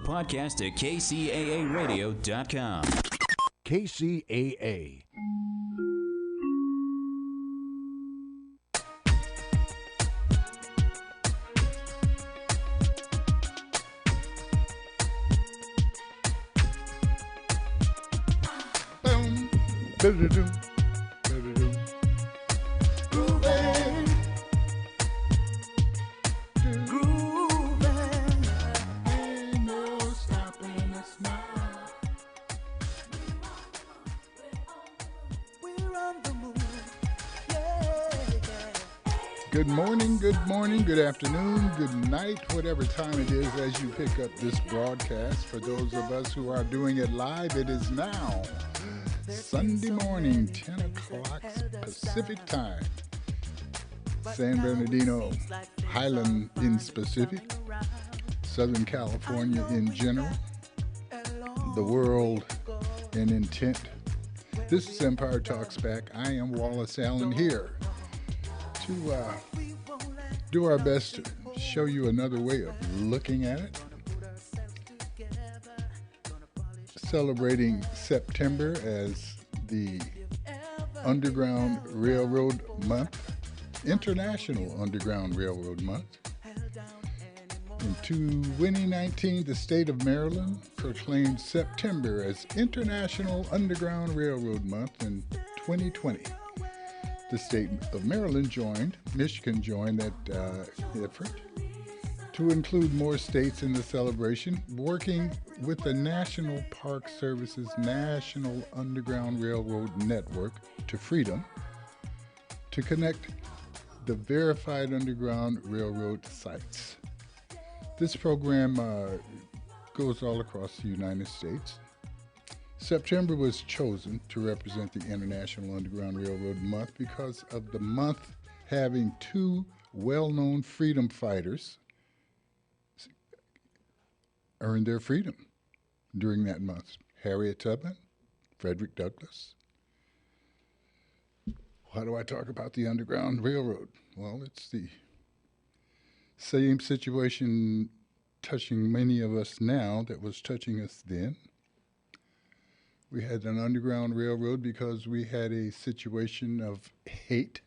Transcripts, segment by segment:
podcast at KCAAradio.com. KCAA. Boom. Ba-da-dum. Ba-da-dum. Groovin'. Groovin'. Ain't no stopping us now. We're on the move. Yeah. Good morning, good afternoon, good night, whatever time it is as you pick up this broadcast. For those of us who are doing it live, it is now Sunday morning, 10 o'clock Pacific time. San Bernardino, Highland in specific, Southern California in general, the world in intent. This is Empire Talks Back. I am Wallace Allen here to do our best to show you another way of looking at it. Celebrating September as the Underground Railroad Month, International Underground Railroad Month. In 2019, the state of Maryland proclaimed September as International Underground Railroad Month. In 2020, the state of Michigan joined that effort to include more states in the celebration, working with the National Park Service's National Underground Railroad Network to Freedom to connect the verified Underground Railroad sites. This program goes all across the United States. September was chosen to represent the International Underground Railroad Month because of the month having two well-known freedom fighters earned their freedom during that month. Harriet Tubman, Frederick Douglass. Why do I talk about the Underground Railroad? Well, it's the same situation touching many of us now that was touching us then. We had an Underground Railroad because we had a situation of hate,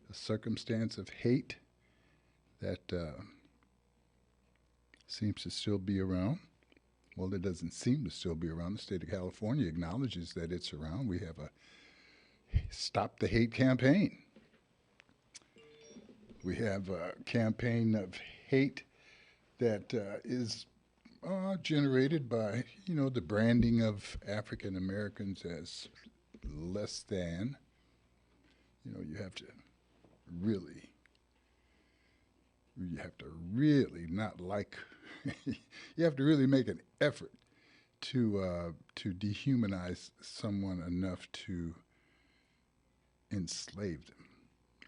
a circumstance of hate that seems to still be around. Well, it doesn't seem to still be around. The state of California acknowledges that it's around. We have a Stop the Hate campaign. We have a campaign of hate that is generated by, the branding of African Americans as less than. You have to really not like. You have to really make an effort to dehumanize someone enough to enslave them.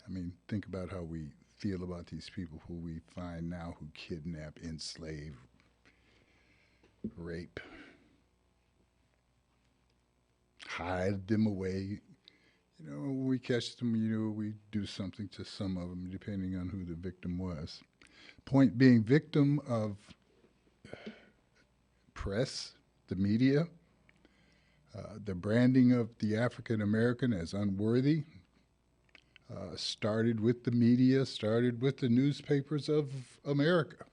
I mean, think about how we feel about these people who we find now who kidnap, enslave, rape, hide them away. When we catch them, we do something to some of them, depending on who the victim was. Point being, victim of press, the media, the branding of the African American as unworthy, started with the media, started with the newspapers of America.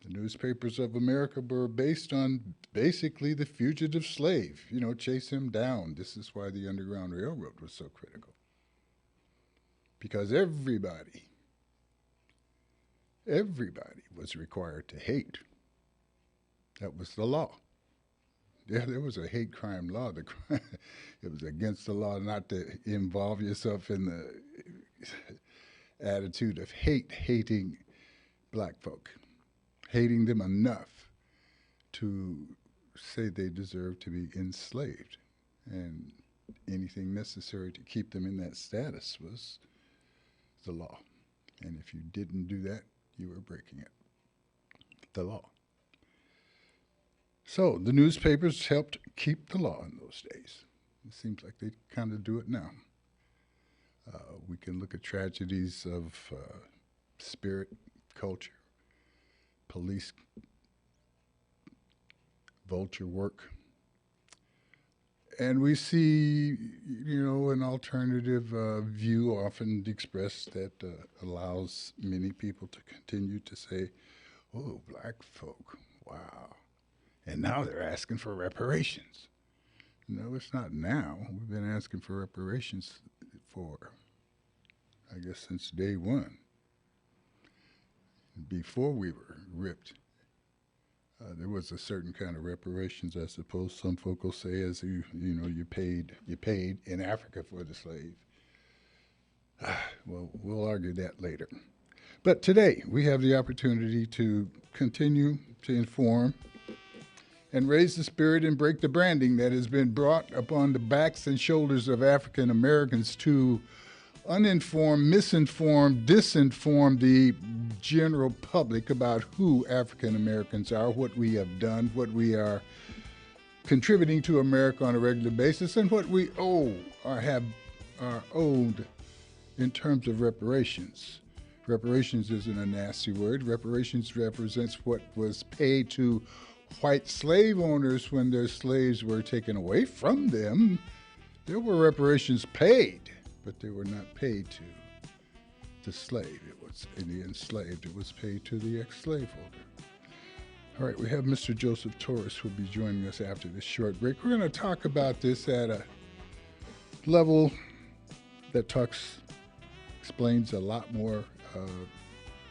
The newspapers of America were based on basically the fugitive slave, chase him down. This is why the Underground Railroad was so critical. Because everybody was required to hate. That was the law. Yeah, there was a hate crime law. It was against the law not to involve yourself in the attitude of hating black folk, hating them enough to say they deserve to be enslaved. And anything necessary to keep them in that status was the law. And if you didn't do that, you were breaking it, the law. So the newspapers helped keep the law in those days. It seems like they kind of do it now. We can look at tragedies of spirit, culture, police vulture work. And we see, an alternative view often expressed that allows many people to continue to say, oh, black folk, wow. And now they're asking for reparations. No, it's not now. We've been asking for reparations for, I guess, since day one. Before we were ripped, there was a certain kind of reparations, I suppose some folk will say, as you paid in Africa for the slave. Well, we'll argue that later. But today, we have the opportunity to continue to inform and raise the spirit and break the branding that has been brought upon the backs and shoulders of African Americans to uninformed, misinformed, disinform the general public about who African Americans are, what we have done, what we are contributing to America on a regular basis, and what we owe or are owed in terms of reparations. Reparations isn't a nasty word. Reparations represents what was paid to white slave owners when their slaves were taken away from them. There were reparations paid, but they were not paid to the slave. It was the enslaved. It was paid to the ex-slave holder. All right, we have Mr. Joseph Torres who will be joining us after this short break. We're going to talk about this at a level that explains a lot more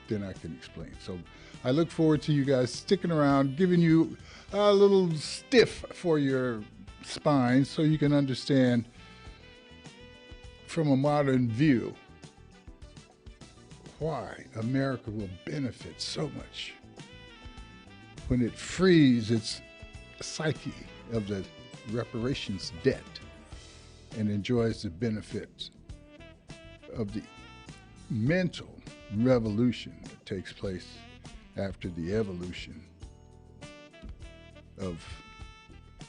than I can explain. So I look forward to you guys sticking around, giving you a little stiff for your spine so you can understand from a modern view why America will benefit so much when it frees its psyche of the reparations debt and enjoys the benefits of the mental revolution that takes place after the evolution of,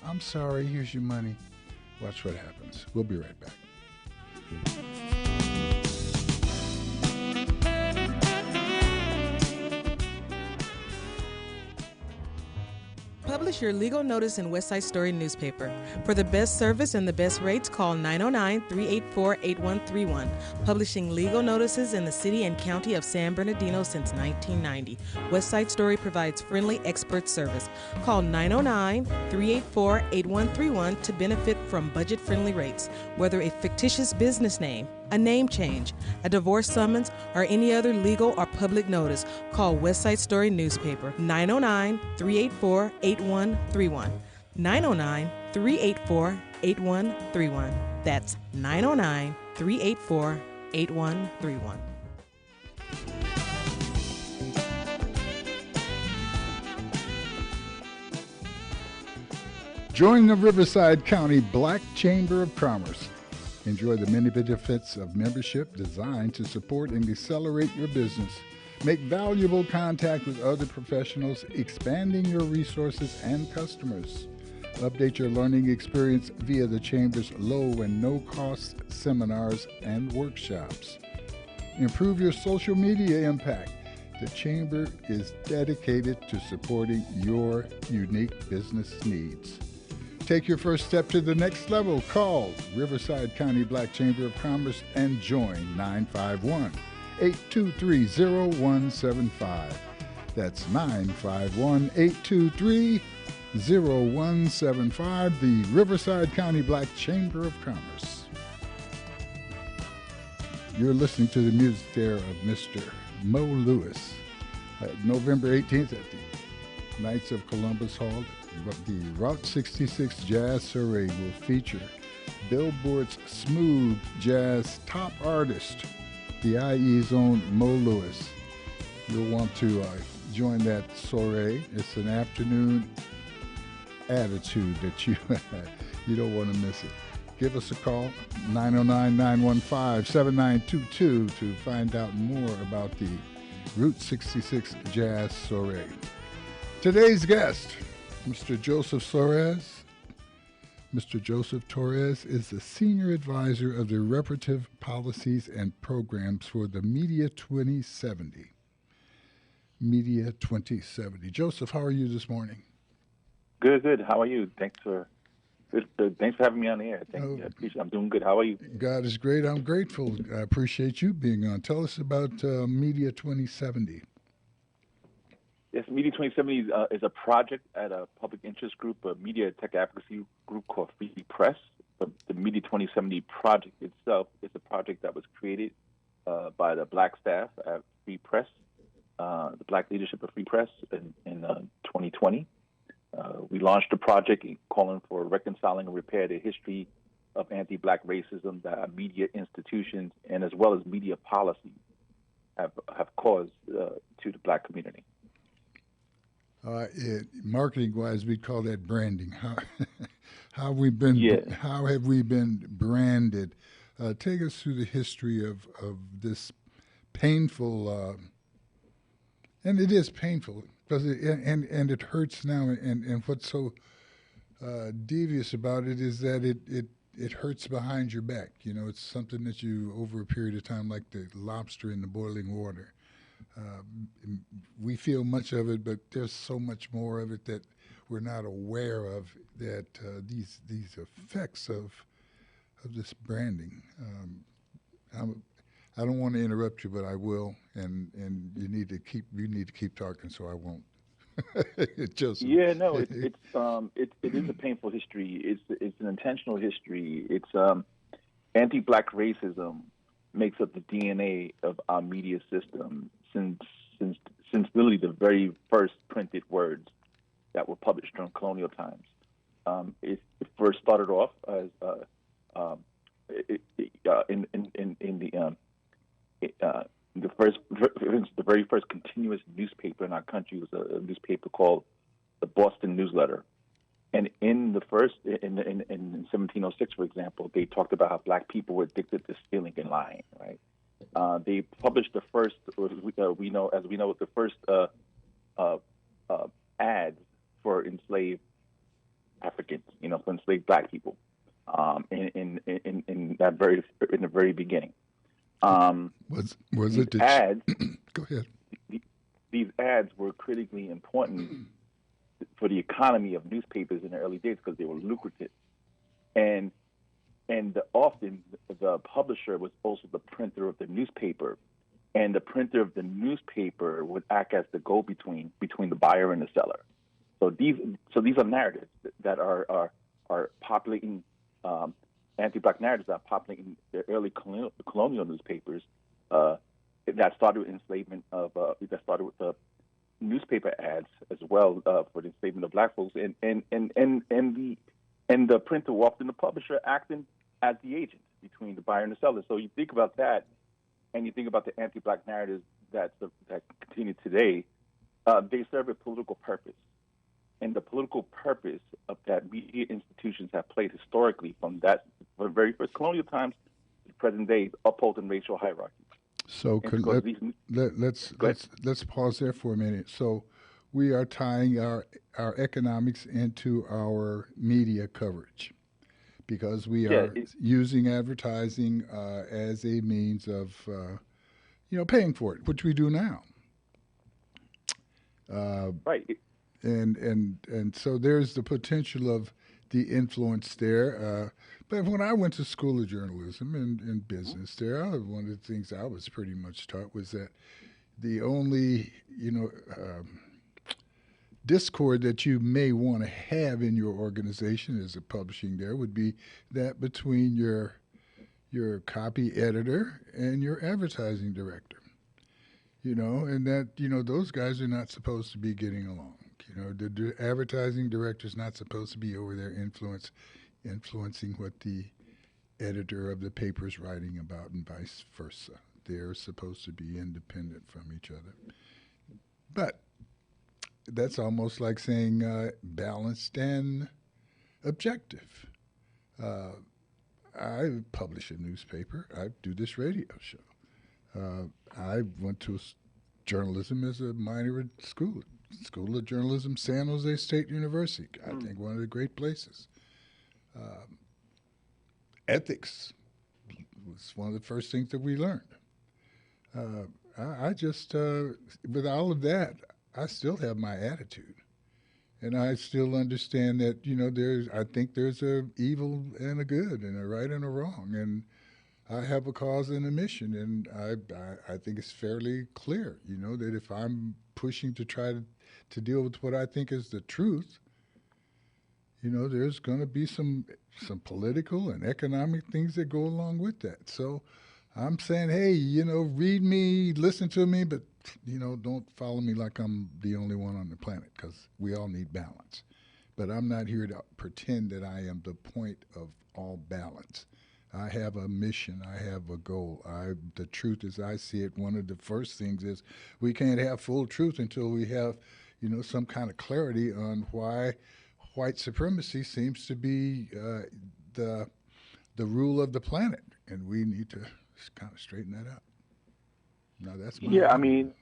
I'm sorry, here's your money. Watch what happens. We'll be right back. Publish your legal notice in West Side Story newspaper. For the best service and the best rates, call 909-384-8131. Publishing legal notices in the city and county of San Bernardino since 1990. West Side Story provides friendly expert service. Call 909-384-8131 to benefit from budget-friendly rates. Whether a fictitious business name, a name change, a divorce summons, or any other legal or public notice, call West Side Story newspaper 909-384-8131. 909-384-8131. That's 909-384-8131. Join the Riverside County Black Chamber of Commerce. Enjoy the many benefits of membership designed to support and accelerate your business. Make valuable contact with other professionals, expanding your resources and customers. Update your learning experience via the Chamber's low and no-cost seminars and workshops. Improve your social media impact. The Chamber is dedicated to supporting your unique business needs. Take your first step to the next level. Call Riverside County Black Chamber of Commerce and join 951-823-0175. That's 951-823-0175, the Riverside County Black Chamber of Commerce. You're listening to the music there of Mr. Mo Lewis. November 18th at the Knights of Columbus Hall. The Route 66 Jazz Soiree will feature Billboard's smooth jazz top artist, the IE's own Mo Lewis. You'll want to join that soiree. It's an afternoon attitude that you don't want to miss it. Give us a call, 909-915-7922 to find out more about the Route 66 Jazz Soiree. Today's guest, Mr. Joseph Torres. Mr. Joseph Torres is the Senior Advisor of the Reparative Policies and Programs for the Media 2070. Media 2070. Joseph, how are you this morning? Good. How are you? Thanks for having me on the air. Thank you. I appreciate it. I'm doing good. How are you? God is great. I'm grateful. I appreciate you being on. Tell us about Media 2070. Yes, Media 2070 is a project at a public interest group, a media tech advocacy group called Free Press. The Media 2070 project itself is a project that was created by the Black staff at Free Press, the Black leadership of Free Press in 2020. We launched a project calling for reconciling and repair the history of anti-Black racism that media institutions and as well as media policies have caused to the Black community. Marketing-wise, we'd call that branding. How have we been branded? Take us through the history of this painful, and it is painful because it hurts now. And what's so devious about it is that it hurts behind your back. You know, it's something that you over a period of time, like the lobster in the boiling water. We feel much of it, but there's so much more of it that we're not aware of. That these effects of this branding. I don't want to interrupt you, but I will, and you need to keep talking, so I won't. Joseph. Yeah, no, it is a painful history. It's an intentional history. It's anti-Black racism makes up the DNA of our media system since literally the very first printed words that were published during colonial times. It first started off as the very first continuous newspaper in our country was a newspaper called the Boston Newsletter. And in 1706, for example, they talked about how Black people were addicted to stealing and lying. Right? They published the first, we know the first ads for enslaved Africans, for enslaved Black people, in the very beginning. Was it ads? Go ahead. These ads were critically important for the economy of newspapers in the early days because they were lucrative, and often the publisher was also the printer of the newspaper, and the printer of the newspaper would act as the go-between between the buyer and the seller. So these are narratives that are populating anti-Black narratives that are populating the early colonial newspapers that started with enslavement that started with the newspaper ads as well for the enslavement of Black folks, and the printer walked in the publisher acting as the agent between the buyer and the seller. So you think about that, and you think about the anti-Black narratives that continue today. They serve a political purpose, and the political purpose of that media institutions have played historically from the very first colonial times to the present day, upholding racial hierarchy. So let's pause there for a minute. So we are tying our economics into our media coverage because we are using advertising as a means of paying for it, which we do now. Right. And so there's the potential of the influence there. But when I went to school of journalism and business there, one of the things I was pretty much taught was that the only, discord that you may want to have in your organization as a publishing there would be that between your copy editor and your advertising director. And that, those guys are not supposed to be getting along. The advertising director's not supposed to be over there influencing what the editor of the paper is writing about and vice versa. They're supposed to be independent from each other. But that's almost like saying balanced and objective. I publish a newspaper. I do this radio show. I went to journalism as a minor at School of Journalism, San Jose State University. I think one of the great places. Ethics was one of the first things that we learned. I just, with all of that, I still have my attitude. And I still understand that, I think there's a evil and a good and a right and a wrong. And I have a cause and a mission. And I think it's fairly clear, that if I'm pushing to try to deal with what I think is the truth, there's going to be some political and economic things that go along with that. So I'm saying, hey, read me, listen to me, but, don't follow me like I'm the only one on the planet, because we all need balance. But I'm not here to pretend that I am the point of all balance. I have a mission. I have a goal. The truth as I see it, one of the first things is we can't have full truth until we have, some kind of clarity on why white supremacy seems to be the rule of the planet, and we need to kind of straighten that out. Now that's my opinion.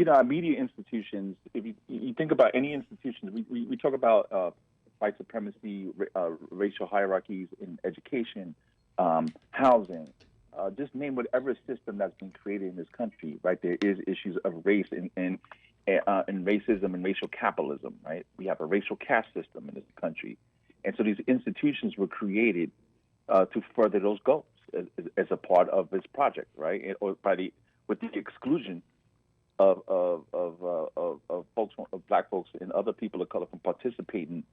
Our media institutions. If you think about any institutions, we talk about white supremacy, racial hierarchies in education, housing. Just name whatever system that's been created in this country. Right, there is issues of race and racism and racial capitalism. Right, we have a racial caste system in this country, and so these institutions were created to further those goals as a part of this project, right? Or with the exclusion of folks, of Black folks and other people of color from participating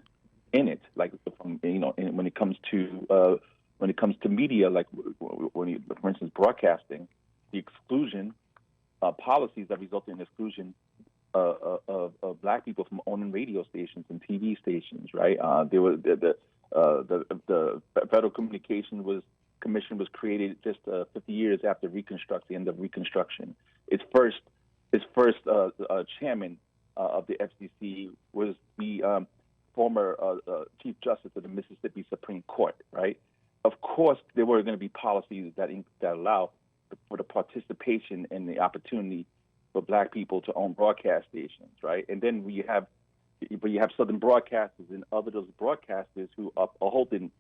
in it, like from when it comes to media, like for instance, broadcasting, the exclusion policies that result in exclusion of Black people from owning radio stations and TV stations, right? There was the Federal Commission was created just 50 years after the end of Reconstruction. Its first chairman of the FCC was the former Chief Justice of the Mississippi Supreme Court, right? Of course, there were going to be policies that allow for the participation and the opportunity for Black people to own broadcast stations, right? And then you have Southern broadcasters and other those broadcasters who are upholding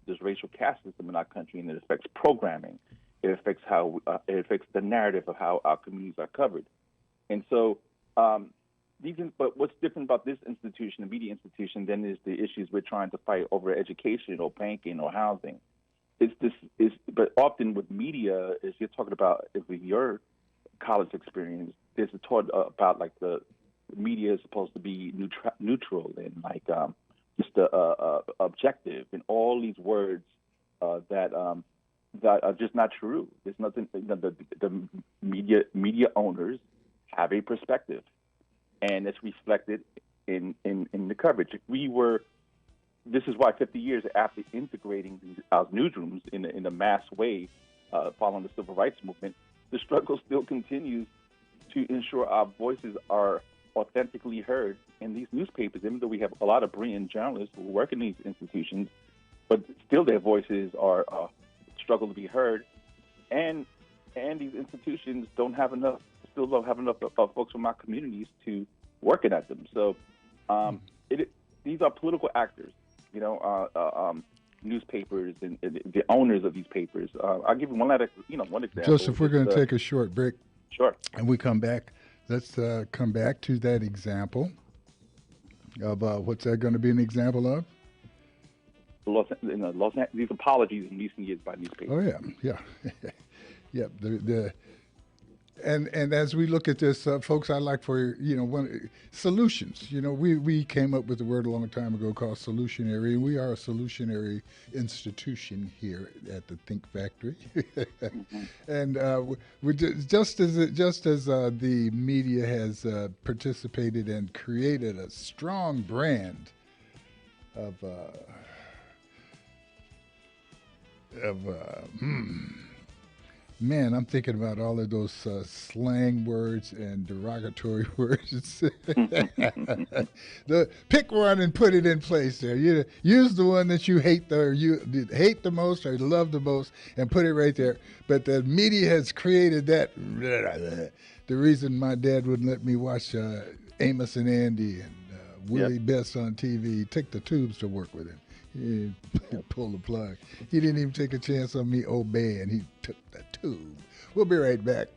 this racial caste system in our country, and it affects programming. It affects the narrative of how our communities are covered. And so, but what's different about this institution, the media institution, than is the issues we're trying to fight over education or banking or housing. But often with media, as you're talking about with your college experience, there's a talk about like the media is supposed to be neutral and like just objective, and all these words that are just not true. There's nothing. The media owners have a perspective, and it's reflected in the coverage. This is why 50 years after integrating our newsrooms in a mass way, following the civil rights movement, the struggle still continues to ensure our voices are authentically heard in these newspapers, even though we have a lot of brilliant journalists who work in these institutions, but still their voices are struggle to be heard, and these institutions still don't have enough folks from our communities to working at them. So these are political actors, newspapers and the owners of these papers. I'll give you one example. Joseph, we're going to take a short break. Sure. And we come back. Let's come back to that example of what's that going to be an example of? These apologies in recent years by newspapers. Oh yeah. Yeah. And as we look at this, folks, I'd like for solutions. We came up with a word a long time ago called solutionary. We are a solutionary institution here at the Think Factory, and just as the media has participated and created a strong brand of man, I'm thinking about all of those slang words and derogatory words. Pick one and put it in place there. Use the one that you hate the most or love the most and put it right there. But the media has created that. The reason my dad wouldn't let me watch Amos and Andy and Willie Best on TV, he took the tubes to work with him. He pulled the plug. He didn't even take a chance on me obeying. He took the tube. We'll be right back.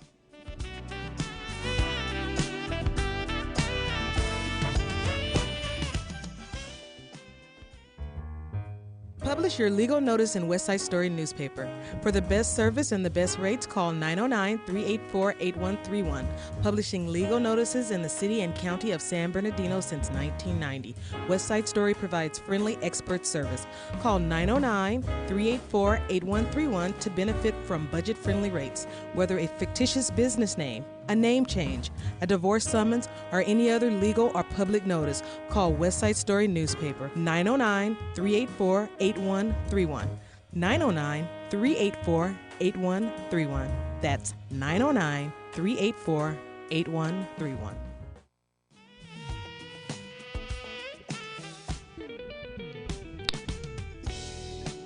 Publish your legal notice in West Side Story newspaper. For the best service and the best rates, call 909-384-8131. Publishing legal notices in the city and county of San Bernardino since 1990. West Side Story provides friendly expert service. Call 909-384-8131 to benefit from budget-friendly rates. Whether a fictitious business name, a name change, a divorce summons, or any other legal or public notice, call West Side Story newspaper 909-384-8131. 909-384-8131. That's 909-384-8131.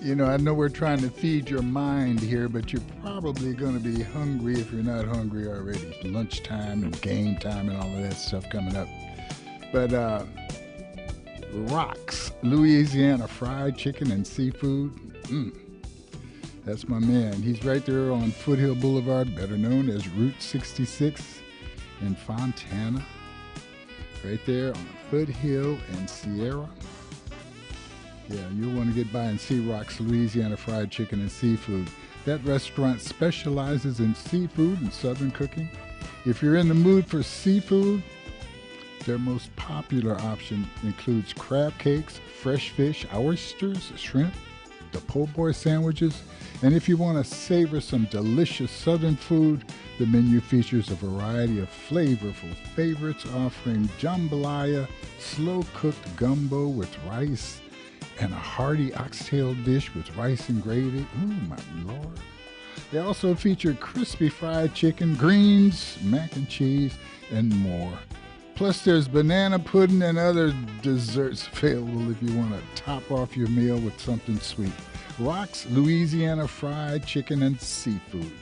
You know, I know we're trying to feed your mind here, but you're probably going to be hungry if you're not hungry already. It's lunchtime and game time and all of that stuff coming up. But Rock's Louisiana Fried Chicken and Seafood. That's my man. He's right there on Foothill Boulevard, better known as Route 66 in Fontana. Right there on Foothill and Sierra. Yeah, you'll want to get by and see Rock's Louisiana Fried Chicken and Seafood. That restaurant specializes in seafood and southern cooking. If you're in the mood for seafood, their most popular option includes crab cakes, fresh fish, oysters, shrimp, the po' boy sandwiches, and if you want to savor some delicious southern food, the menu features a variety of flavorful favorites offering jambalaya, slow-cooked gumbo with rice, and a hearty oxtail dish with rice and gravy. Ooh, my Lord. They also feature crispy fried chicken, greens, mac and cheese, and more. Plus, there's banana pudding and other desserts available if you want to top off your meal with something sweet. Rock's Louisiana Fried Chicken and Seafood.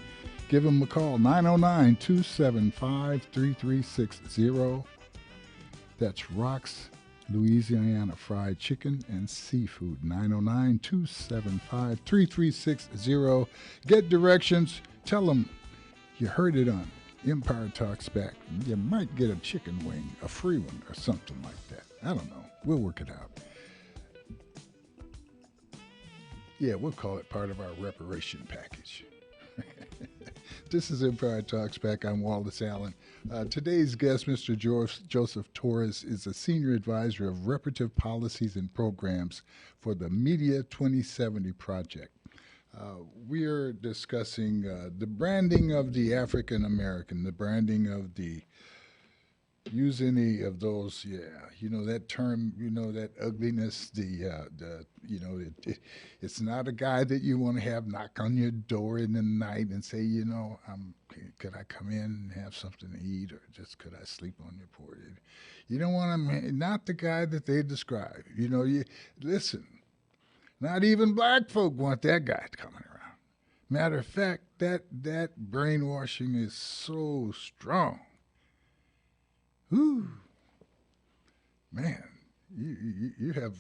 Give them a call, 909-275-3360. That's Rock's Louisiana Fried Chicken and Seafood, 909-275-3360. Get directions. Tell them you heard it on Empire Talks Back. You might get a chicken wing, a free one, or something like that. I don't know. We'll work it out. Yeah, we'll call it part of our reparation package. This is Empire Talks Back. I'm Wallace Allen. Today's guest, Mr. Joseph Torres, is a senior advisor of reparative policies and programs for the Media 2070 project. We are discussing the branding of the African American, the branding of the, use any of those, you know, that term, you know, that ugliness, it's not a guy that you want to have knock on your door in the night and say, you know, could I come in and have something to eat, or just could I sleep on your porch? You don't want to, not the guy that they describe. You know, listen, not even black folk want that guy coming around. Matter of fact, that brainwashing is so strong. Whew. Man, you have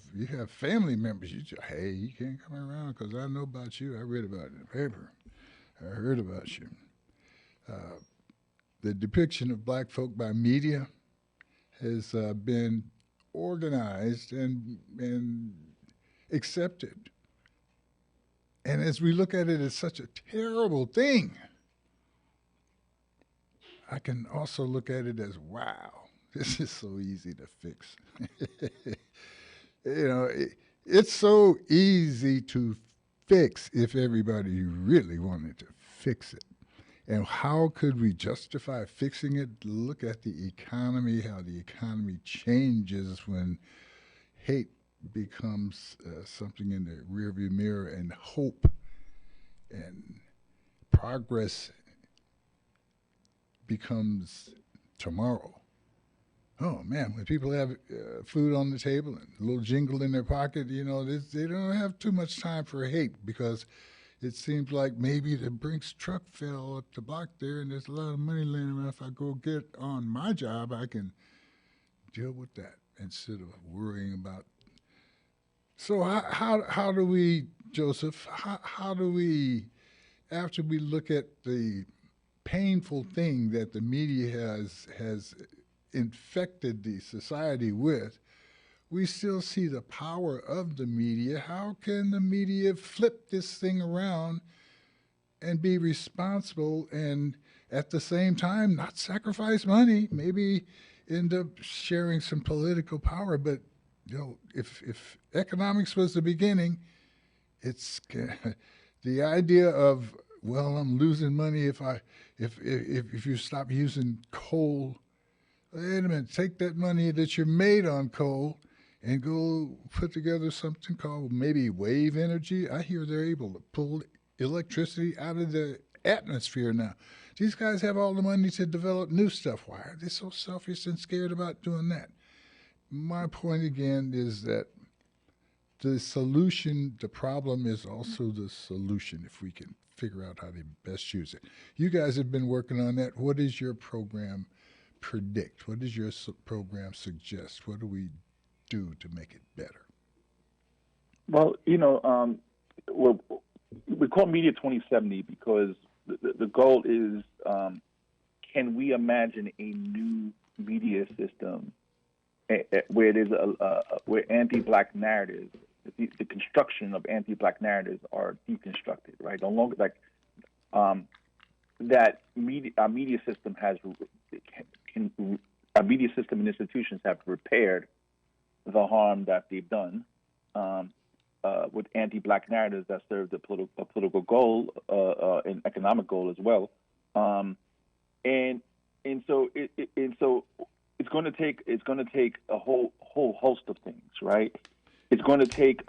family members. Hey, you can't come around because I know about you. I read about it in the paper. I heard about you. The depiction of black folk by media has been organized and accepted. And as we look at it as such a terrible thing, I can also look at it as, wow, this is so easy to fix. You know, it's so easy to fix if everybody really wanted to fix it. And how could we justify fixing it? Look at the economy, how the economy changes when hate becomes something in the rearview mirror, and hope and progress becomes tomorrow. Oh man, when people have food on the table and a little jingle in their pocket, you know, they don't have too much time for hate, because it seems like maybe the Brinks truck fell up the block there and there's a lot of money laying around. If I go get on my job, I can deal with that instead of worrying about. So how do we, Joseph, how do we, after we look at the painful thing that the media has infected the society with, we still see the power of the media. How can the media flip this thing around and be responsible and at the same time not sacrifice money, maybe end up sharing some political power? But if economics was the beginning, it's the idea of, well, I'm losing money if you stop using coal. Wait a minute, take that money that you made on coal and go put together something called maybe wave energy. I hear they're able to pull electricity out of the atmosphere now. These guys have all the money to develop new stuff. Why are they so selfish and scared about doing that? My point again is that the problem is also the solution if we can figure out how to best use it. You guys have been working on that. What does your program predict? What does your program suggest? What do we do to make it better? Well, we call Media 2070 because the goal is, can we imagine a new media system where there's where anti-black narratives, the construction of anti-black narratives are deconstructed, right? No longer that our media system our media system and institutions have repaired the harm that they've done with anti-black narratives that serve a political goal, an economic goal as well, and so it's going to take a whole host of things, right? It's going to take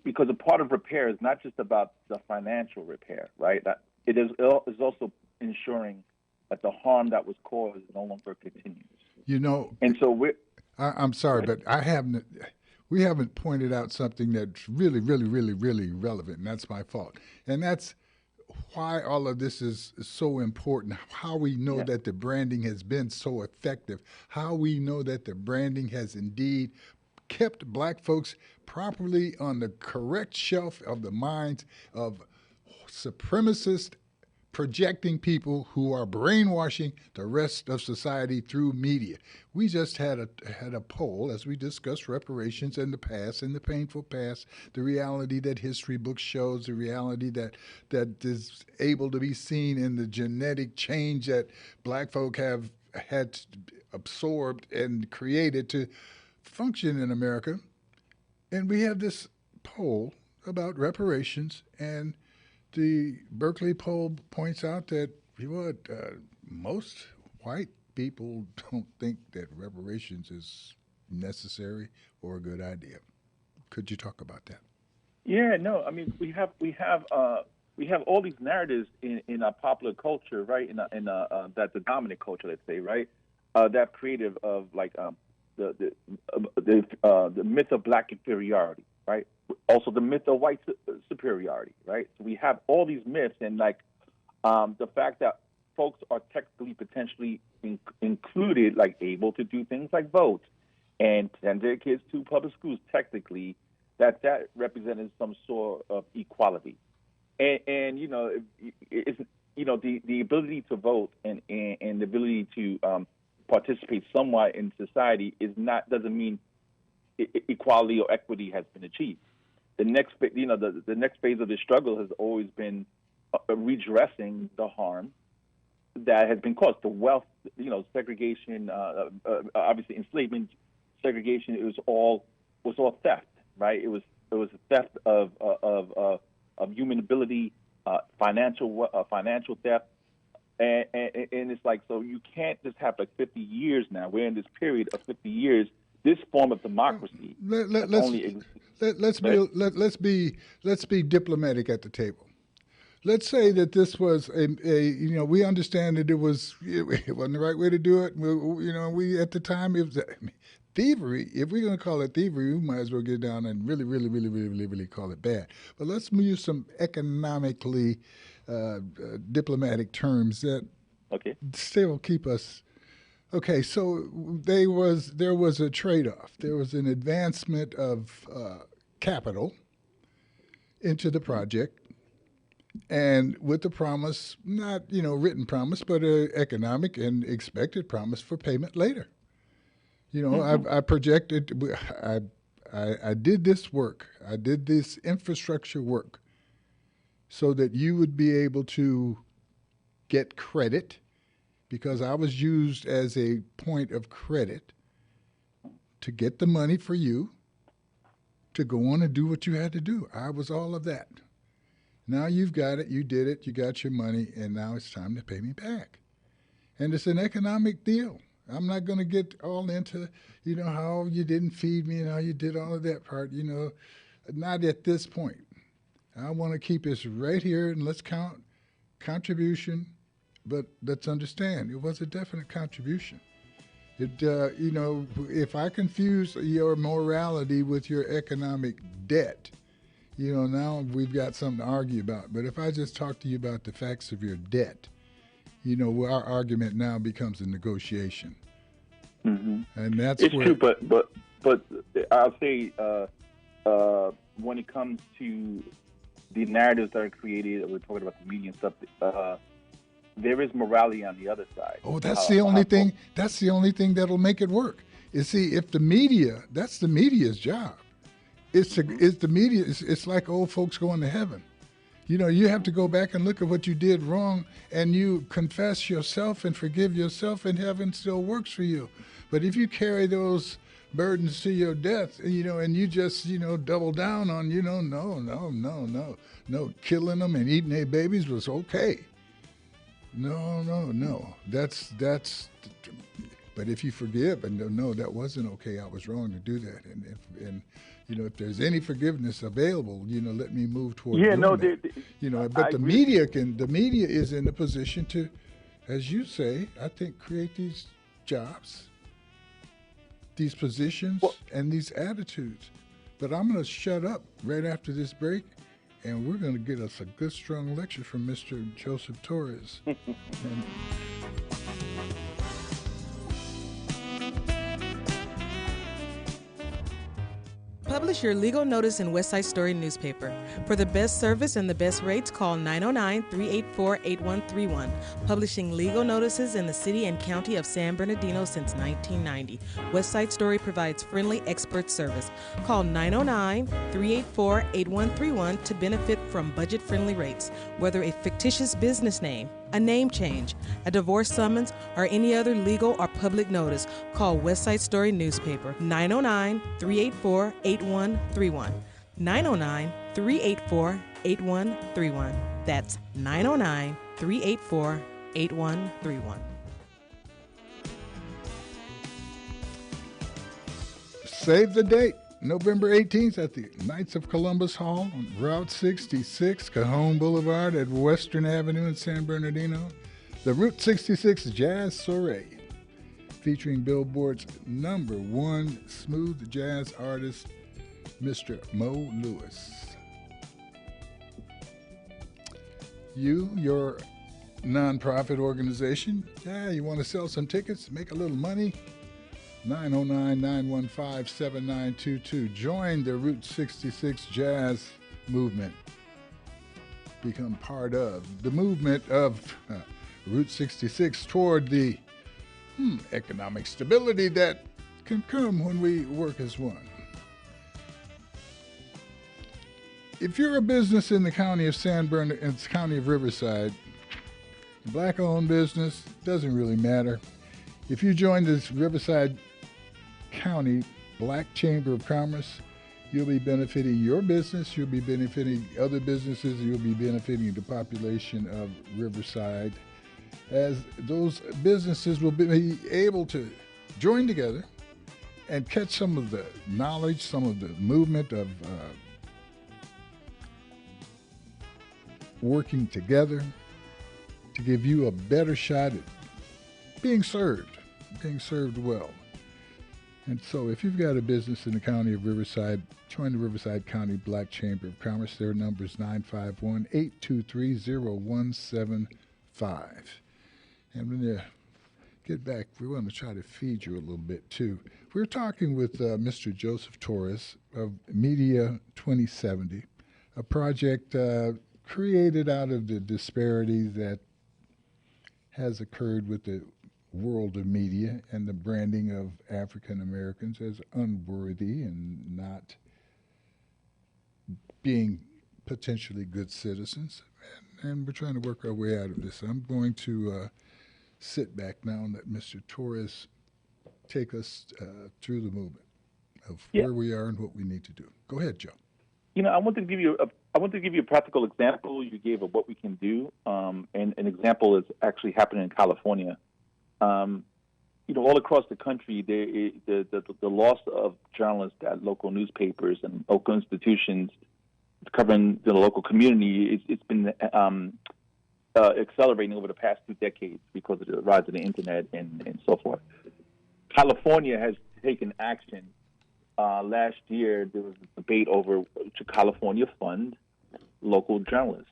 because a part of repair is not just about the financial repair, right? That it is also ensuring that the harm that was caused no longer continues. And so I'm sorry, but we haven't pointed out something that's really, really, really, really relevant, and that's my fault. And that's why all of this is so important, how we know that the branding has been so effective, how we know that the branding has indeed kept black folks properly on the correct shelf of the minds of supremacist projecting people who are brainwashing the rest of society through media. We just had a poll, as we discussed reparations in the past, in the painful past, the reality that history books shows, the reality that is able to be seen in the genetic change that black folk have had absorbed and created to function in America. And we have this poll about reparations, and the Berkeley poll points out that most white people don't think that reparations is necessary or a good idea. Could you talk about that? Yeah, no. I mean, we have all these narratives in our popular culture, right? In that's the dominant culture, let's say, right? That creative of like the myth of black inferiority, right? Also the myth of white superiority, right? So we have all these myths, and like the fact that folks are technically potentially included, like able to do things like vote and send their kids to public schools, technically, that represented some sort of equality. And it's the ability to vote and the ability to participate somewhat in society doesn't mean equality or equity has been achieved. The next phase of the struggle has always been redressing the harm that has been caused. The wealth, segregation, obviously enslavement, segregation. It was all theft, right? It was a theft of human ability, financial theft. And it's like, so you can't just have like 50 years now. We're in this period of 50 years. This form of democracy. Let's be diplomatic at the table. Let's say that this was we understand that it wasn't the right way to do it. We at the time it was thievery. If we're going to call it thievery, we might as well get down and really, really, really, really, really, really call it bad. But let's use some economically diplomatic terms that still keep us. Okay, so there was a trade-off. There was an advancement of capital into the project, and with the promise, not written promise, but an economic and expected promise for payment later. I projected, I did this work. I did this infrastructure work so that you would be able to get credit, because I was used as a point of credit to get the money for you to go on and do what you had to do. I was all of that. Now you've got it, you did it, you got your money, and now it's time to pay me back. And it's an economic deal. I'm not going to get all into, how you didn't feed me and how you did all of that part, not at this point. I want to keep this right here, and let's count contribution, but let's understand it was a definite contribution. It, if I confuse your morality with your economic debt, now we've got something to argue about. But if I just talk to you about the facts of your debt, our argument now becomes a negotiation. Mm-hmm. And that's it's true, but I'll say when it comes to the narratives that are created, we're talking about the media and stuff, there is morality on the other side. Oh, that's the only thing. That's the only thing that'll make it work. You see, if the media, that's the media's job. It's the media. It's like old folks going to heaven. You have to go back and look at what you did wrong, and you confess yourself and forgive yourself, and heaven still works for you. But if you carry those burdens to your death, and you just, double down on, no, killing them and eating their babies was okay. No. That's. But if you forgive and no, that wasn't okay. I was wrong to do that. And if there's any forgiveness available, let me move toward doing that. But the media is in a position to, as you say, I think, create these jobs, these positions, and these attitudes. But I'm going to shut up right after this break. And we're going to get us a good, strong lecture from Mr. Joseph Torres. Publish your legal notice in West Side Story newspaper. For the best service and the best rates, call 909-384-8131. Publishing legal notices in the city and county of San Bernardino since 1990. West Side Story provides friendly expert service. Call 909-384-8131 to benefit from budget-friendly rates. Whether a fictitious business name, a name change, a divorce summons, or any other legal or public notice, call West Side Story newspaper 909-384-8131. 909-384-8131. That's 909-384-8131. Save the date. November 18th at the Knights of Columbus Hall on Route 66, Cajon Boulevard at Western Avenue in San Bernardino. The Route 66 Jazz Soiree, featuring Billboard's #1 smooth jazz artist, Mr. Mo Lewis. Your nonprofit organization, you want to sell some tickets, make a little money? 909-915-7922. Join the Route 66 Jazz movement. Become part of the movement of Route 66 toward the economic stability that can come when we work as one. If you're a business in the county of San Bernardino, in the county of Riverside, black-owned business, doesn't really matter. If you join this Riverside County Black Chamber of Commerce, you'll be benefiting your business, you'll be benefiting other businesses, you'll be benefiting the population of Riverside, as those businesses will be able to join together and catch some of the knowledge, some of the movement of working together to give you a better shot at being served well. And so if you've got a business in the county of Riverside, join the Riverside County Black Chamber of Commerce. Their number is 951-823-0175. And when you get back, we want to try to feed you a little bit, too. We're talking with Mr. Joseph Torres of Media 2070, a project created out of the disparity that has occurred with the world of media and the branding of African Americans as unworthy and not being potentially good citizens. And we're trying to work our way out of this. I'm going to sit back now and let Mr. Torres take us through the movement of where we are and what we need to do. Go ahead, Joe. I want to give you a practical example you gave of what we can do. And an example is actually happening in California. All across the country, the loss of journalists at local newspapers and local institutions covering the local community, it's been accelerating over the past 2 decades because of the rise of the internet and so forth. California has taken action. Last year, there was a debate over to California fund local journalism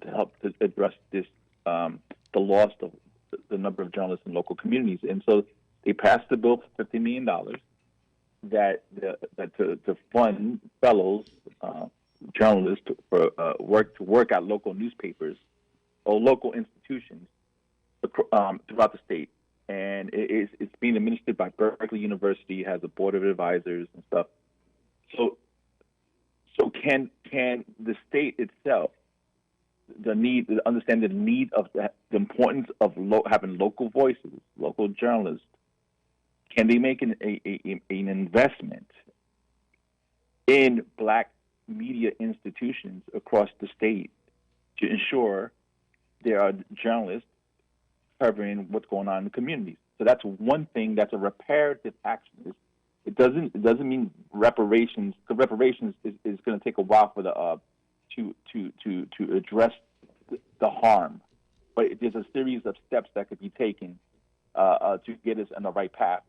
to help to address this, the loss of the number of journalists in local communities. And so they passed a bill for $50 million that to fund fellows, journalists for work at local newspapers or local institutions throughout the state. And it's being administered by Berkeley University. It has a board of advisors and stuff. So can the state itself understand the need of the importance of having local voices, local journalists? Can they make an investment in Black media institutions across the state to ensure there are journalists covering what's going on in the communities? So that's one thing. That's a reparative action. It doesn't mean reparations. Because reparations is going to take a while for the to address the harm. But there's a series of steps that could be taken to get us on the right path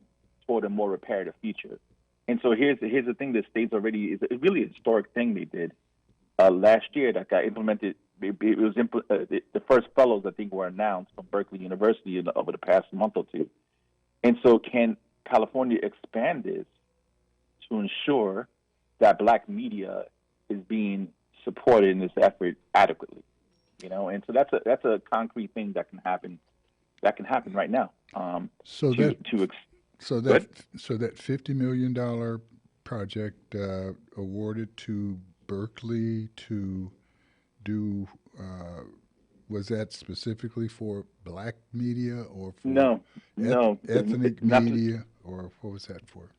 toward a more reparative future. And so here's the thing that states already is really a historic thing they did last year that got implemented. It was the first fellows, I think, were announced from Berkeley University over the past month or two. And so can California expand this to ensure that Black media is being supported in this effort adequately? And so that's a concrete thing that can happen right now. So that $50 million project awarded to Berkeley to do, was that specifically for Black media or for no ethnic media, or what was that for?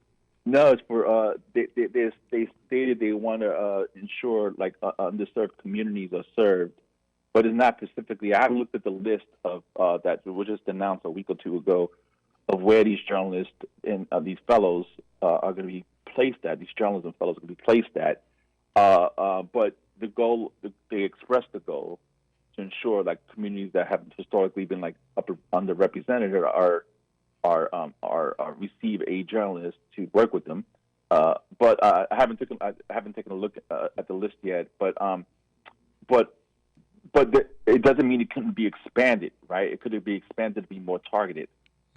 No, it's for they stated they want to ensure like underserved communities are served, but it's not specifically. I haven't looked at the list of that was just announced a week or two ago of where these journalists and these fellows are going to be placed at. These journalism fellows are going to be placed at. But the goal, they expressed the goal to ensure like communities that have historically been like underrepresented are receive a journalist to work with them. But I haven't taken a look at the list yet. But it doesn't mean it couldn't be expanded, right? It could be expanded to be more targeted.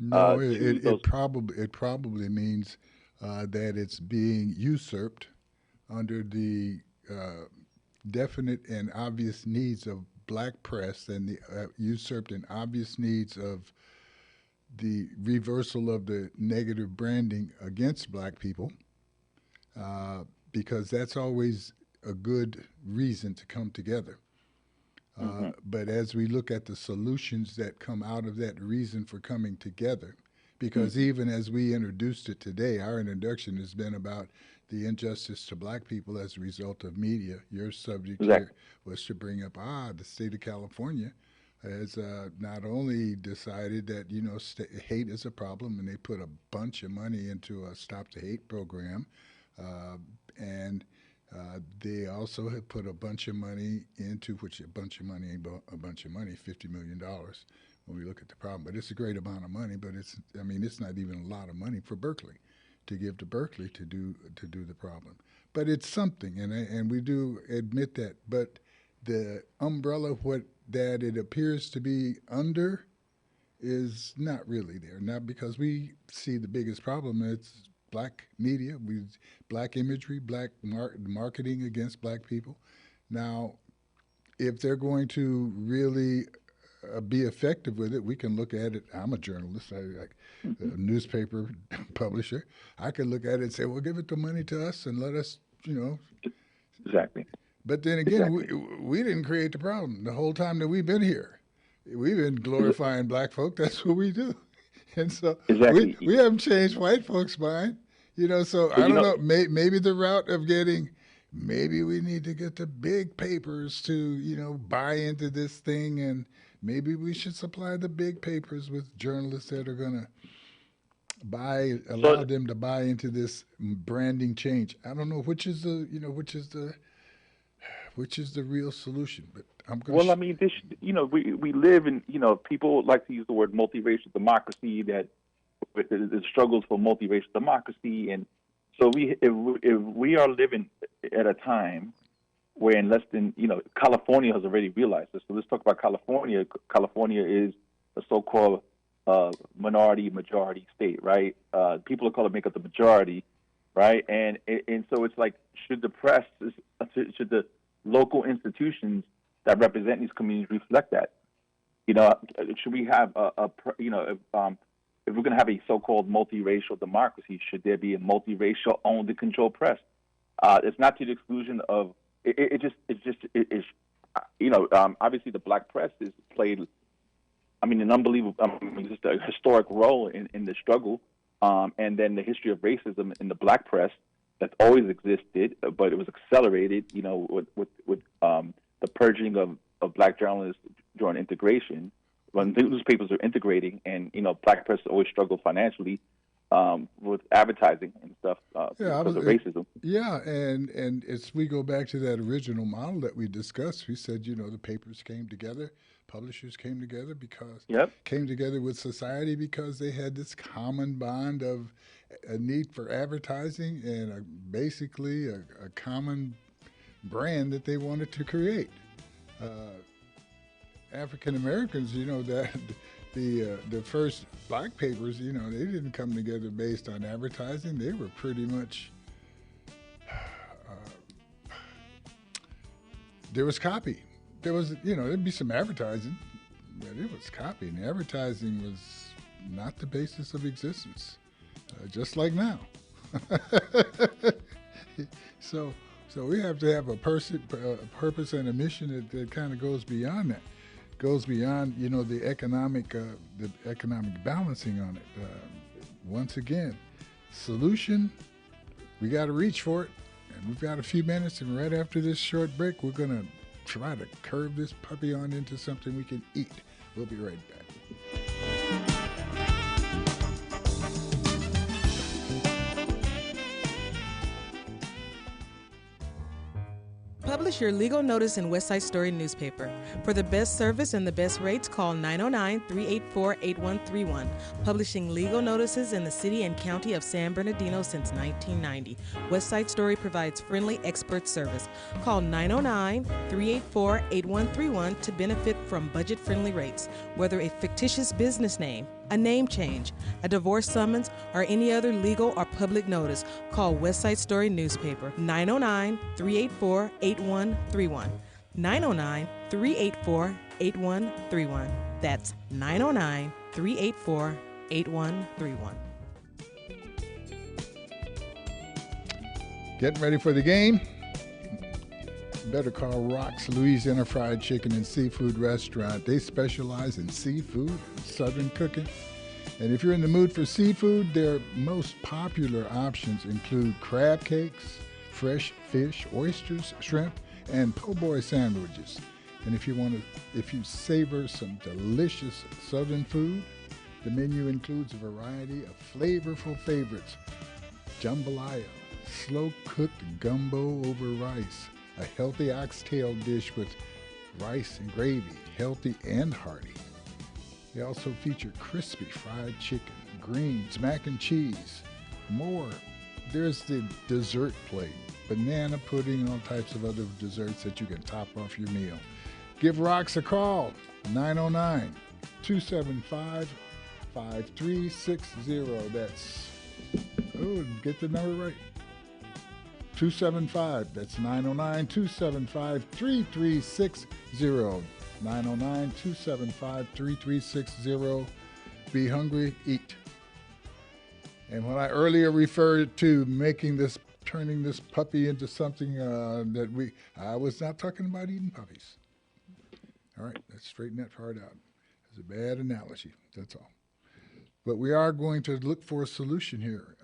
No, it probably means that it's being usurped under the definite and obvious needs of Black press and the usurped and obvious needs of the reversal of the negative branding against Black people, because that's always a good reason to come together. But as we look at the solutions that come out of that reason for coming together, because even as we introduced it today, our introduction has been about the injustice to Black people as a result of media. Your subject here was to bring up, the state of California has not only decided that, hate is a problem, and they put a bunch of money into a Stop the Hate program, and they also have put a bunch of money into, which a bunch of money, $50 million when we look at the problem. But it's a great amount of money, but it's not even a lot of money for Berkeley to give to Berkeley to do the problem. But it's something, and we do admit that. But the umbrella, that it appears to be under, is not really there. Not because we see the biggest problem. It's Black media, Black imagery, Black marketing against Black people. Now, if they're going to really be effective with it, we can look at it. I'm a journalist, a newspaper publisher. I could look at it and say, well, give it the money to us and let us, Exactly. But then again, we didn't create the problem the whole time that we've been here. We've been glorifying black folk. That's what we do. And so we haven't changed white folks' mind. So I don't know, maybe the route of maybe we need to get the big papers to, buy into this thing, and maybe we should supply the big papers with journalists that are going to allow them to buy into this branding change. I don't know which is the real solution, but I'm going Well, I mean, we live in, people like to use the word multiracial democracy, that the struggles for multiracial democracy. And so if we are living at a time where in less than, California has already realized this. So let's talk about California. California is a so-called minority-majority state, right? People of color make up the majority, right? And so it's like, should the local institutions that represent these communities reflect that? Should we have if we're going to have a so-called multiracial democracy, should there be a multiracial owned and controlled press? It's not to the exclusion of obviously the black press has played, an unbelievable, just a historic role in the struggle, and then the history of racism in the black press that's always existed, but it was accelerated, with the purging of black journalists during integration, when newspapers are integrating, and black press always struggled financially with advertising and stuff because of racism. Yeah, and as we go back to that original model that we discussed, we said the papers came together, publishers came together came together with society because they had this common bond of a need for advertising and basically a common brand that they wanted to create. African Americans, that the first black papers, they didn't come together based on advertising. They were pretty much there was copy. There was, there'd be some advertising, but it was copy, and advertising was not the basis of existence, just like now. So we have to have a purpose and a mission that kind of goes beyond that. Goes beyond, the economic balancing on it. Once again, solution, we got to reach for it, and we've got a few minutes, and right after this short break, we're going to try to curve this puppy on into something we can eat. We'll be right back. Publish your legal notice in West Side Story newspaper. For the best service and the best rates, call 909-384-8131. Publishing legal notices in the city and county of San Bernardino since 1990. West Side Story provides friendly expert service. Call 909-384-8131 to benefit from budget-friendly rates. Whether a fictitious business name, a name change, a divorce summons, or any other legal or public notice, call West Side Story newspaper 909-384-8131. 909-384-8131. That's 909-384-8131. Getting ready for the game? Better call Rock's Louisiana Fried Chicken and Seafood Restaurant. They specialize in seafood and southern cooking. And if you're in the mood for seafood, their most popular options include crab cakes, fresh fish, oysters, shrimp, and po' boy sandwiches. And if you savor some delicious southern food, the menu includes a variety of flavorful favorites. Jambalaya, slow-cooked gumbo over rice, a healthy oxtail dish with rice and gravy, healthy and hearty. They also feature crispy fried chicken, greens, mac and cheese, more. There's the dessert plate, banana pudding, all types of other desserts that you can top off your meal. Give Rox a call, 909-275-5360. That's, get the number right. 275, that's 909-275-3360. 909-275-3360. Be hungry, eat. And when I earlier referred to turning this puppy into something I was not talking about eating puppies. All right, let's straighten that part out. It's a bad analogy, that's all. But we are going to look for a solution here.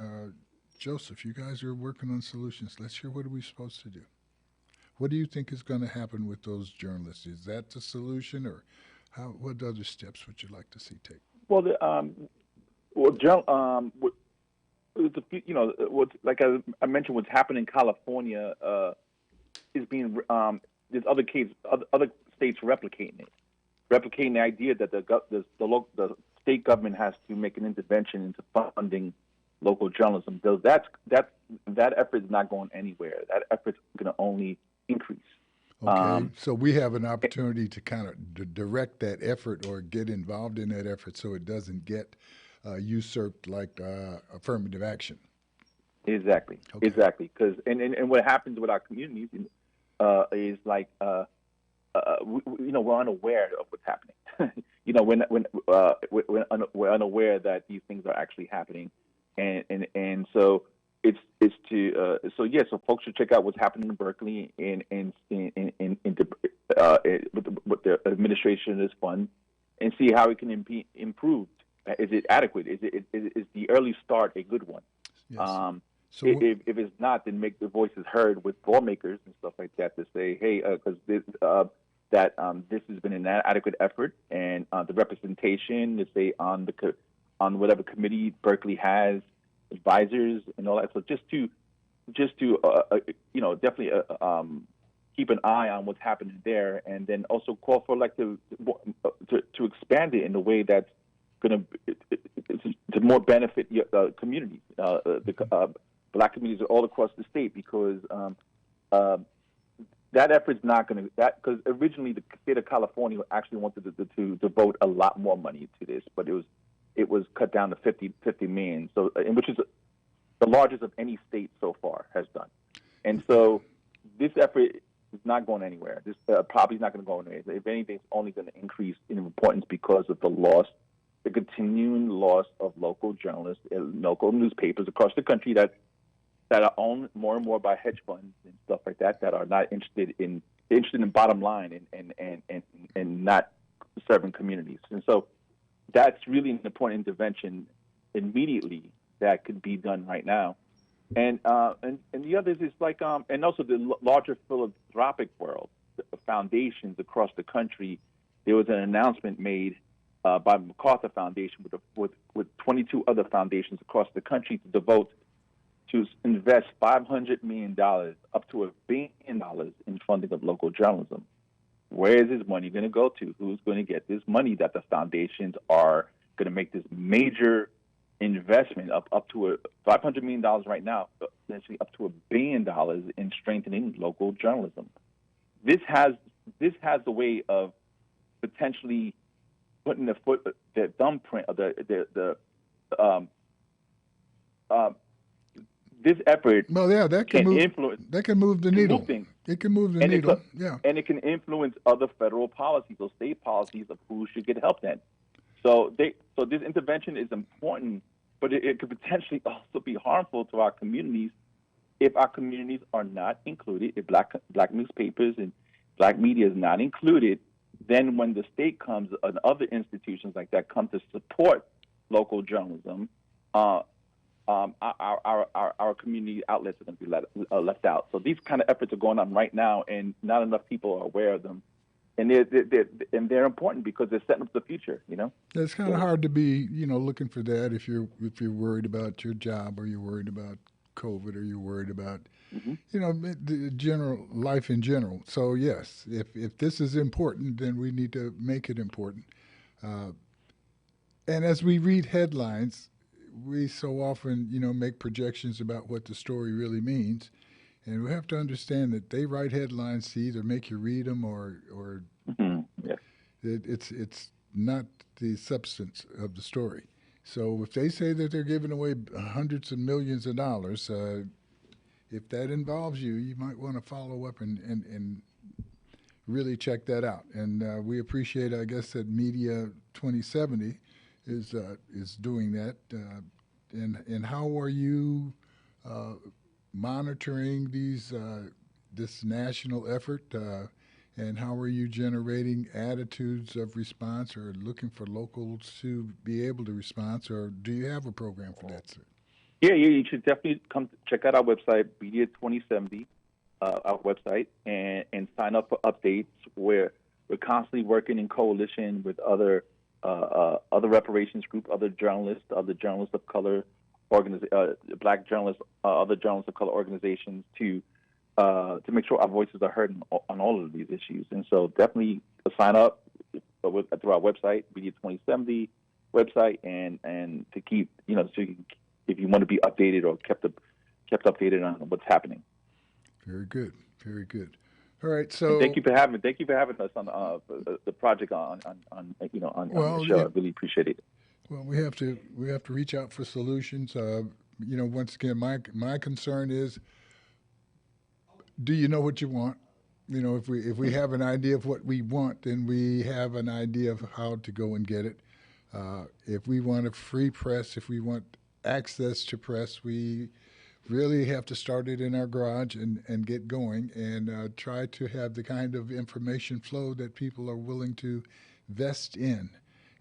Joseph, you guys are working on solutions. Let's hear, what are we supposed to do? What do you think is going to happen with those journalists? Is that the solution, or what other steps would you like to see take? Well, like I mentioned, what's happening in California is being there's other states replicating the idea that the state government has to make an intervention into funding local journalism. That effort is not going anywhere. That effort is going to only increase. Okay, so we have an opportunity to kind of direct that effort or get involved in that effort so it doesn't get usurped like affirmative action. Exactly, okay. Exactly. Because and what happens with our communities is like we're unaware of what's happening. We're unaware that these things are actually happening, and so so folks should check out what's happening in Berkeley with the administration of this fund, and see how it can be improved. Is it adequate? Is the early start a good one? Yes. If it's not, then make the voices heard with lawmakers and stuff like that to say, hey, because this has been an inadequate effort, and the representation, let's say on whatever committee Berkeley has, advisors and all that. So just to definitely keep an eye on what's happening there, and then also call for to expand it in a way that's going to more benefit communities, Black communities all across the state, because that effort's not going to because originally the state of California actually wanted to devote a lot more money to this, but it was cut down to 50 million. So, which is the largest of any state so far has done. And so this effort is not going anywhere. This probably is not going to go anywhere. If anything, it's only going to increase in importance because of the continuing loss of local journalists, local newspapers across the country that are owned more and more by hedge funds and stuff like that are not interested in bottom line and not serving communities. And so that's really an important intervention immediately that could be done right now. And the others is like and also the larger philanthropic world, the foundations across the country. There was an announcement made by MacArthur Foundation with 22 other foundations across the country to invest $500 million, up to $1 billion in funding of local journalism. Where is this money going to go to? Who's going to get this money that the foundations are going to make this major investment up to $500 million right now, essentially up to $1 billion in strengthening local journalism? This has the way of potentially putting the thumbprint of this effort. Well, yeah, that can influence. That can move the needle. It can move the needle. Yeah, and it can influence other federal policies or state policies of who should get help then. So this intervention is important, but it could potentially also be harmful to our communities if our communities are not included. If black newspapers and black media is not included, then when the state comes and other institutions like that come to support local journalism, our community outlets are going to be left out. So these kind of efforts are going on right now, and not enough people are aware of them. And they're important because they're setting up the future. It's kind of hard to be looking for that if you're worried about your job, or you're worried about COVID, or you're worried about the general life in general. So yes, if this is important, then we need to make it important. And as we read headlines, we so often make projections about what the story really means. And we have to understand that they write headlines to either make you read them or it's not the substance of the story. So if they say that they're giving away hundreds of millions of dollars, if that involves you, you might want to follow up and really check that out. And we appreciate, I guess, that Media 2070 is doing that. And how are you monitoring this national effort? And how are you generating attitudes of response or looking for locals to be able to respond? Or do you have a program for that, sir? Yeah, you should definitely come check out our website, Media 2070, our website, and sign up for updates where we're constantly working in coalition with other reparations group, other journalists of color, Black journalists, other journalists of color organizations to make sure our voices are heard on all of these issues. And so definitely sign up through our website, Media 2070 website, and to keep, so if you want to be updated or kept updated on what's happening. Very good, very good. All right, so and thank you for having us on the project on the show. I really appreciate it. Well, we have to reach out for solutions. Once again, my concern is, do you know what you want? If we have an idea of what we want, then we have an idea of how to go and get it. If we want a free press, if we want access to press, we really have to start it in our garage and get going and try to have the kind of information flow that people are willing to vest in.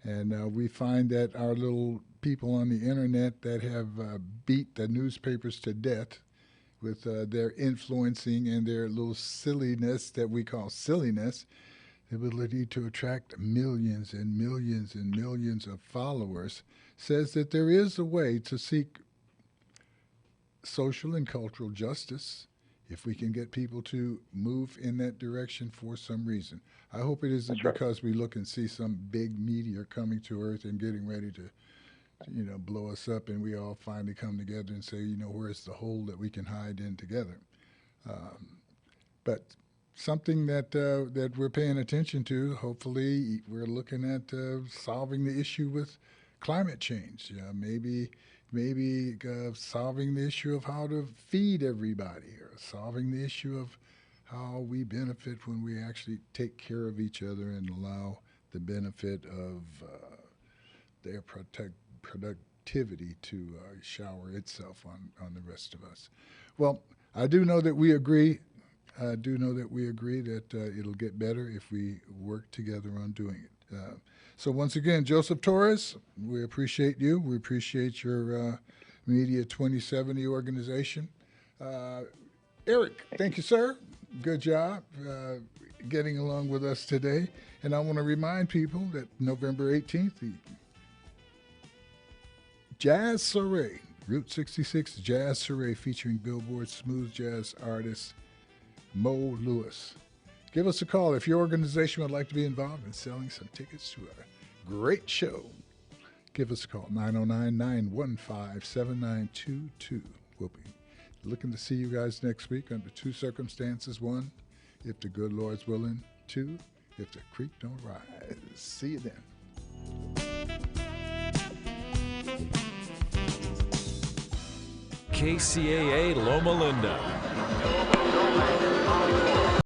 And we find that our little people on the internet that have beat the newspapers to death with their influencing and their little silliness that we call silliness, the ability to attract millions and millions and millions of followers, says that there is a way to seek social and cultural justice if we can get people to move in that direction for some reason. I hope it isn't because we look and see some big meteor coming to Earth and getting ready to blow us up, and we all finally come together and say, where's the hole that we can hide in together? But something that we're paying attention to, hopefully we're looking at solving the issue with climate change. Maybe solving the issue of how to feed everybody, or solving the issue of how we benefit when we actually take care of each other and allow the benefit of their productivity to shower itself on the rest of us. Well, I do know that we agree. That it'll get better if we work together on doing it. So once again, Joseph Torres, we appreciate you. We appreciate your Media 2070 organization. Eric, thank you, sir. Good job getting along with us today. And I want to remind people that November 18th, the Jazz Soiree, Route 66 Jazz Soiree, featuring Billboard smooth jazz artist Mo Lewis. Give us a call if your organization would like to be involved in selling some tickets to a great show. Give us a call, 909-915-7922. We'll be looking to see you guys next week under two circumstances. One, if the good Lord's willing. Two, if the creek don't rise. See you then. KCAA Loma Linda.